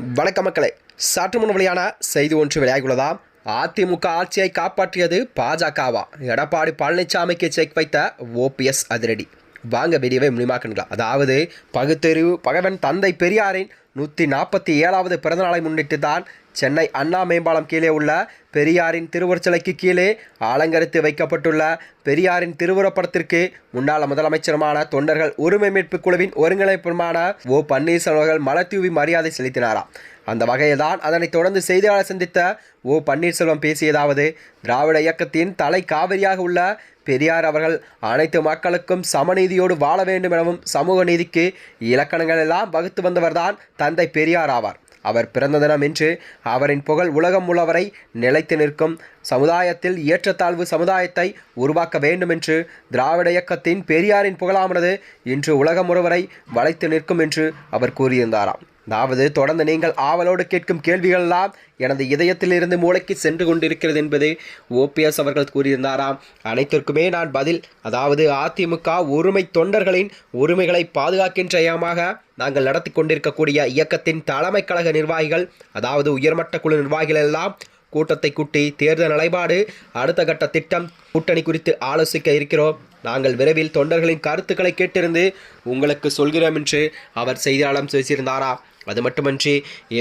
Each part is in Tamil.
வணக்க மக்களே, சற்று முன் வெளியான செய்தி ஒன்று வெளியாகியுள்ளதாம். அதிமுக ஆட்சியை காப்பாற்றியது பாஜகவா? எடப்பாடி பழனிசாமிக்கு செக் வைத்த ஓபிஎஸ் அதிரடி. வாங்க வீடியோவை முழுமையாக்குங்களா. அதாவது பகுத்தறிவு பகவன் தந்தை பெரியாரின் 147வது பிறந்தநாளை முன்னிட்டு தான் சென்னை அண்ணா மேம்பாலம் கீழே உள்ள பெரியாரின் திருவுருச்சிலைக்கு கீழே அலங்கரித்து வைக்கப்பட்டுள்ள பெரியாரின் திருவுருப்படத்திற்கு முன்னாள் முதலமைச்சருமான தொண்டர்கள் உரிமை மீட்பு குழுவின் ஒருங்கிணைப்புமான ஓ பன்னீர்செல்வம் அவர்கள் மலர்தூவி மரியாதை செலுத்தினாராம். அந்த வகையில் தான் அதனைத் தொடர்ந்து செய்தியாளர் சந்தித்த ஓ பன்னீர்செல்வம் பேசியதாவது, திராவிட இயக்கத்தின் தலை காவிரியாக உள்ள பெரியார் அவர்கள் அனைத்து மக்களுக்கும் சமநீதியோடு வாழ வேண்டும் எனவும் சமூக நீதிக்கு இலக்கணங்கள் எல்லாம் வகுத்து வந்தவர்தான் தந்தை பெரியார் ஆவார். அவர் பிறந்த தினம் என்று அவரின் புகழ் உலகம் உள்ளவரை நிலைத்து நிற்கும். சமுதாயத்தில் ஏற்றத்தாழ்வு சமுதாயத்தை உருவாக்க வேண்டும் என்று திராவிட இயக்கத்தின் பெரியாரின் புகழானது இன்று உலகம் ஒருவரை வளைத்து நிற்கும் என்று அவர் கூறியிருந்தாராம். அதாவது தொடர்ந்து நீங்கள் ஆவலோடு கேட்கும் கேள்விகள் எல்லாம் எனது இதயத்திலிருந்து மூளைக்கு சென்று கொண்டிருக்கிறது என்பது ஓபிஎஸ் அவர்கள் கூறியிருந்தாராம். அனைத்திற்குமே நான் பதில். அதாவது அதிமுக உரிமை தொண்டர்களின் உரிமைகளை பாதுகாக்கின்ற இயக்கமாக நாங்கள் நடத்தி கொண்டிருக்கக்கூடிய இயக்கத்தின் தலைமை கழக நிர்வாகிகள், அதாவது உயர்மட்ட குழு நிர்வாகிகள் எல்லாம் கூட்டத்தை கூட்டி தேர்தல் நிலைப்பாடு, அடுத்த கட்ட திட்டம், கூட்டணி குறித்து ஆலோசிக்க இருக்கிறோம். நாங்கள் விரைவில் தொண்டர்களின் கருத்துக்களை கேட்டிருந்து உங்களுக்கு சொல்கிறோம் என்று அவர் செய்தியாளர் பேசியிருந்தாரா. அது மட்டுமன்றி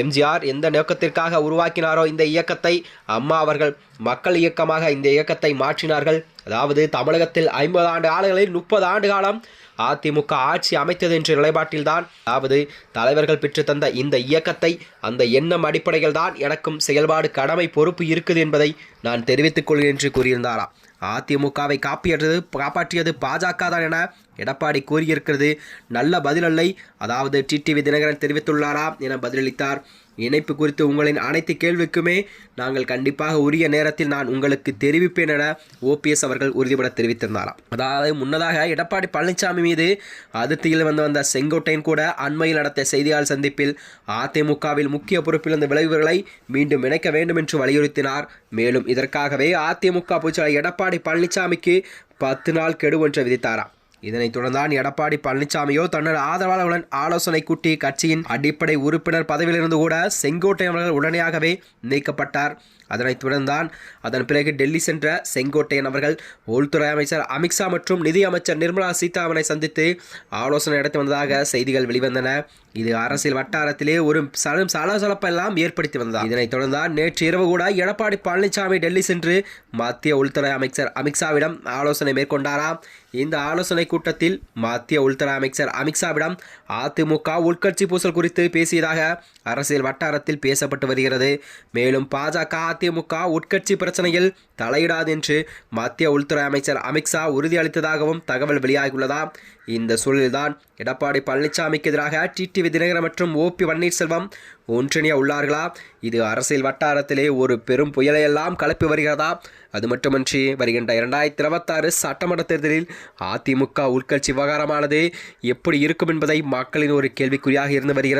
எம்ஜிஆர் எந்த நோக்கத்திற்காக உருவாக்கினாரோ இந்த இயக்கத்தை, அம்மா அவர்கள் மக்கள் இயக்கமாக இந்த இயக்கத்தை மாற்றினார்கள். அதாவது தமிழகத்தில் 50 ஆண்டு காலங்களில் 30 ஆண்டு காலம் அதிமுக ஆட்சி அமைத்தது என்ற நிலைப்பாட்டில்தான், அதாவது தலைவர்கள் பெற்று தந்த இந்த இயக்கத்தை அந்த எண்ணம் அடிப்படையில் தான் எனக்கும் செயல்பாடு கடமை பொறுப்பு இருக்குது என்பதை நான் தெரிவித்துக் கொள்கிறேன் என்று கூறியிருந்தாராம். அதிமுகவை காப்பாற்றியது பாஜக தான் என எடப்பாடி கூறியிருக்கிறது நல்ல பதிலல்லை. அதாவது டிடிவி தினகரன் தெரிவித்துள்ளாராம் என பதிலளித்தார். இணைப்பு குறித்து உங்களின் அனைத்து கேள்விக்குமே நாங்கள் கண்டிப்பாக உரிய நேரத்தில் நான் உங்களுக்கு தெரிவிப்பேன் என ஓபிஎஸ் அவர்கள் உறுதிபட தெரிவித்திருந்தாராம். அதாவது முன்னதாக எடப்பாடி பழனிசாமி மீது அதிருப்தியில் வந்த செங்கோட்டையன் கூட அண்மையில் நடத்திய செய்தியாளர் சந்திப்பில் அதிமுகவில் முக்கிய பொறுப்பில் இருந்த விளைவுகளை மீண்டும் இணைக்க வேண்டும் என்று வலியுறுத்தினார். மேலும் இதற்காகவே அதிமுக பொதுச்செயலாளர் எடப்பாடி பழனிசாமிக்கு 10 நாள் கெடு ஒன்றை விதித்தாராம். இதனைத் தொடர்ந்தான் எடப்பாடி பழனிசாமியோ தன்னோட ஆதரவாளர்களுடன் ஆலோசனை கூட்டி கட்சியின் அடிப்படை உறுப்பினர் பதவியிலிருந்து கூட செங்கோட்டையன் அவர்கள் உடனடியாகவே நீக்கப்பட்டார். அதனைத் தொடர்ந்தான் அதன் பிறகு டெல்லி சென்ற செங்கோட்டையன் அவர்கள் உள்துறை அமைச்சர் அமித்ஷா மற்றும் நிதி அமைச்சர் நிர்மலா சீதாராமனை சந்தித்து ஆலோசனை நடத்தி வந்ததாக செய்திகள் வெளிவந்தன. இது அரசியல் வட்டாரத்திலே ஒரு சலசலப்பெல்லாம் ஏற்படுத்தி வந்தார். இதனைத் தொடர்ந்தான் நேற்று இரவு கூட எடப்பாடி பழனிசாமி டெல்லி சென்று மத்திய உள்துறை அமைச்சர் அமித்ஷாவிடம் ஆலோசனை மேற்கொண்டாராம். இந்த ஆலோசனை கூட்டத்தில் மத்திய உள்துறை அமைச்சர் அமித்ஷாவிடம் அதிமுக உள்கட்சி பூசல் குறித்து பேசியதாக அரசியல் வட்டாரத்தில் பேசப்பட்டு வருகிறது. மேலும் பாஜக அதிமுக உட்கட்சி பிரச்சனையில் தலையிடாது என்று மத்திய உள்துறை அமைச்சர் அமித்ஷா உறுதியளித்ததாகவும் தகவல் வெளியாகியுள்ளதாம். இந்த சூழலில்தான் எடப்பாடி பழனிசாமிக்கு எதிராக டிடிவி தினகரன் மற்றும் ஓபி பன்னீர்செல்வம் ஒன்றிணைய உள்ளார்களா? இது அரசியல் வட்டாரத்திலே ஒரு பெரும் புயலையெல்லாம் கலப்பி வருகிறதா? அது மட்டுமன்றி வருகின்ற 2026 சட்டமன்ற தேர்தலில் அதிமுக உள்கட்சி விவகாரமானது எப்படி இருக்கும் என்பதை மக்களின் ஒரு கேள்விக்குறியாக இருந்து வருகிறது.